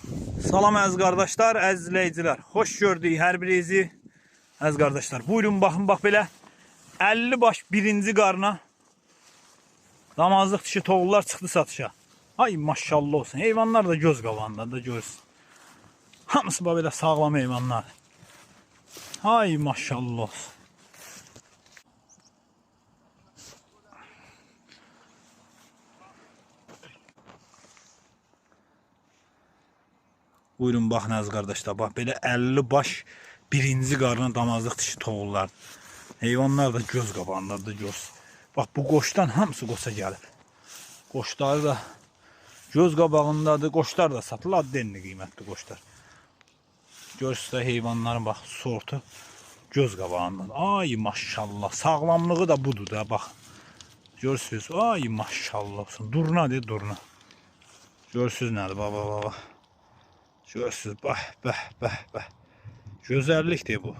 Salam əziz qardaşlar, əziz izləyicilər. Xoş gördük hər birinizi. Əziz qardaşlar, buyurun baxın, bax belə 50 baş birinci qarına damazlıq dişi toğullar çıxdı satışa. Ay maşallah olsun. Heyvanlar da göz qabağında da görürsün. Hamısı bax belə sağlam heyvanlar. Ay maşallah olsun. Buyurun baxın əziz qardaşlar, bax belə 50 baş birinci qarına damazlıq dişi toğullar. Heyvanlar da göz qabağındadır, göz. Bax bu qoşdan hamısı qoça gəlib. Qoşları da göz qabağındadır, qoşlar da satılır, addenli qiymətli qoşlar. Görürsünüz də heyvanların bax sortu göz qabağındadır. Ay maşallah, sağlamlığı da budur da bax. Görürsünüz, ay maşallah olsun. Durna de durna. Görürsünüz nədir, baba. Görürsünüz, bəh. Gözəllikdir bu.